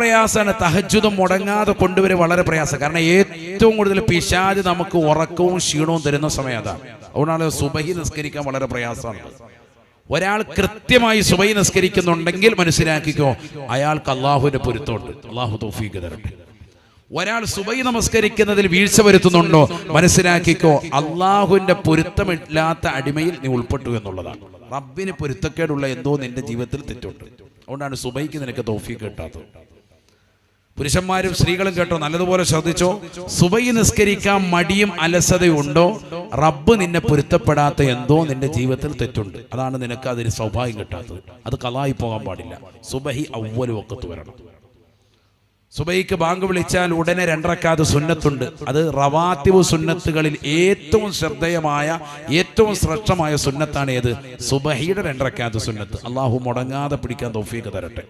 പ്രയാസമാണ്. തഹജ്ജുദും മുടങ്ങാതെ കൊണ്ടുവരെ വളരെ പ്രയാസം. കാരണം ഏറ്റവും കൂടുതൽ പിശാച് നമുക്ക് ഉറക്കവും ക്ഷീണവും തരുന്ന സമയം അതാണ്. അതുകൊണ്ടാണ് സുബഹി നിസ്കരിക്കാൻ വളരെ പ്രയാസമാണ്. ഒരാൾ കൃത്യമായി സുബഹി നിസ്കരിക്കുന്നുണ്ടെങ്കിൽ മനസ്സിലാക്കിക്കോ, അയാൾക്ക് അള്ളാഹുവിന്റെ പൊരുത്തമുണ്ട്. അള്ളാഹു തൗഫീഖ് തരട്ടെ. ഒരാൾ സുബഹി നമസ്കരിക്കുന്നതിൽ വീഴ്ച വരുത്തുന്നുണ്ടോ, മനസ്സിലാക്കിക്കോ, അള്ളാഹുവിന്റെ പൊരുത്തമില്ലാത്ത അടിമയിൽ നീ ഉൾപ്പെട്ടു എന്നുള്ളതാണ്. റബ്ബിന് പൊരുത്തക്കേടുള്ള എന്തോ നിന്റെ ജീവിതത്തിൽ തെറ്റുണ്ട്. അതുകൊണ്ടാണ് സുബഹിക്ക് നിനക്ക് തൗഫീഖ് കിട്ടാത്തത്. പുരുഷന്മാരും സ്ത്രീകളും കേട്ടോ, നല്ലതുപോലെ ശ്രദ്ധിച്ചോ. സുബഹി നിസ്കരിക്കാൻ മടിയും അലസതയും ഉണ്ടോ, റബ്ബ് നിന്നെ പൊരുത്തപ്പെടാത്ത എന്തോ നിന്റെ ജീവിതത്തിൽ തെറ്റുണ്ട്. അതാണ് നിനക്ക് അതിന് സൗഭാഗ്യം കിട്ടാത്തത്. അത് ഖളായി പോകാൻ പാടില്ല. സുബഹി അവ്വൽ വഖത്ത് വരണം. സുബഹിക്ക് ബാങ്ക് വിളിച്ചാൽ ഉടനെ 2 റക്അത്ത് സുന്നത്തുണ്ട്. അത് റവാത്തിബ് സുന്നത്തുകളിൽ ഏറ്റവും ശ്രദ്ധേയമായ ഏറ്റവും ശ്രേഷ്ഠമായ സുന്നത്താണ് ഏത്? സുബഹിയുടെ 2 റക്അത്ത് സുന്നത്ത്. അള്ളാഹു മുടങ്ങാതെ പിടിക്കാൻ തൗഫീഖ് തരട്ടെ.